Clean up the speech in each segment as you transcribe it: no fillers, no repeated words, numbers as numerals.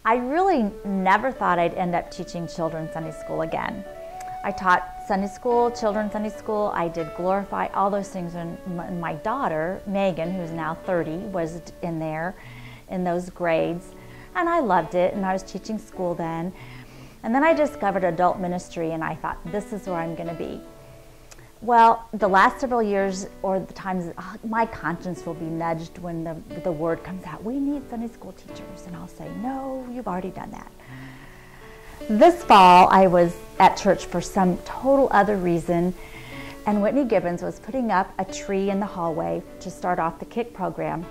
I really never thought I'd end up teaching children's Sunday school again. I taught Sunday school, children's Sunday school. I did Glorify, all those things. When my daughter, Megan, who's now 30, was in there in those grades. And I loved it, and I was teaching school then. And then I discovered adult ministry, and I thought, this is where I'm going to be. Well, the last several years, or the times, my conscience will be nudged when the word comes out, we need Sunday school teachers. And I'll say, no, you've already done that. This fall, I was at church for some total other reason, and Whitney Gibbons was putting up a tree in the hallway to start off the KIC program.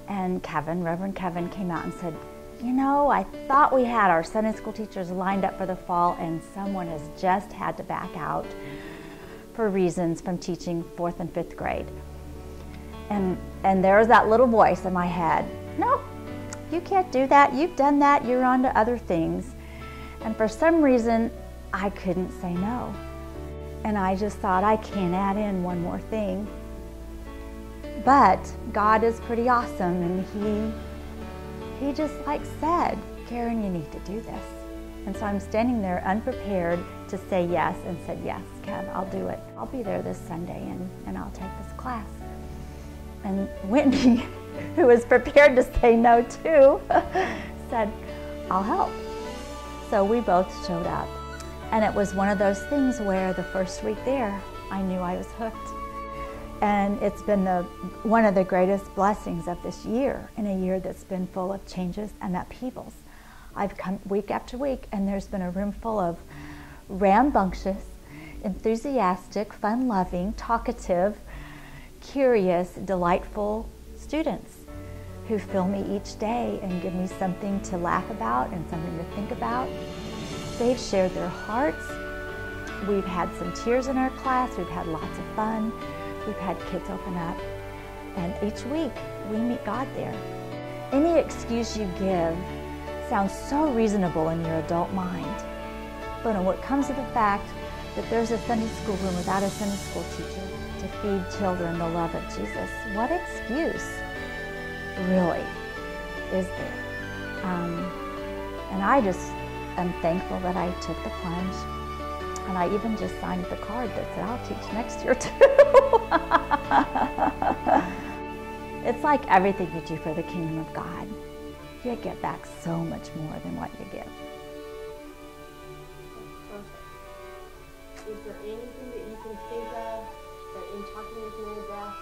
And Kevin, Reverend Kevin, came out and said, you know, I thought we had our Sunday school teachers lined up for the fall, and someone has just had to back out for reasons from teaching 4th and 5th grade. And there was that little voice in my head, nope, you can't do that, you've done that, you're on to other things. And for some reason, I couldn't say no. And I just thought, I can't add in one more thing. But God is pretty awesome, and He just said, Karen, you need to do this. And so I'm standing there unprepared to say yes, and said, yes, Kev, I'll do it. I'll be there this Sunday, and I'll take this class. And Whitney, who was prepared to say no too, said, I'll help. So we both showed up. And it was one of those things where the first week there, I knew I was hooked. And it's been one of the greatest blessings of this year, in a year that's been full of changes and upheavals. I've come week after week, and there's been a room full of rambunctious, enthusiastic, fun-loving, talkative, curious, delightful students who fill me each day and give me something to laugh about and something to think about. They've shared their hearts. We've had some tears in our class. We've had lots of fun. We've had kids open up. And each week, we meet God there. Any excuse you give sounds so reasonable in your adult mind. But when it comes to the fact that there's a Sunday school room without a Sunday school teacher to feed children the love of Jesus, what excuse really is there? And I just am thankful that I took the plunge. And I even just signed the card that said, I'll teach next year too. It's like everything you do for the kingdom of God. You get back so much more than what you give. Perfect. Is there anything that you can think of that in talking with Mary Beth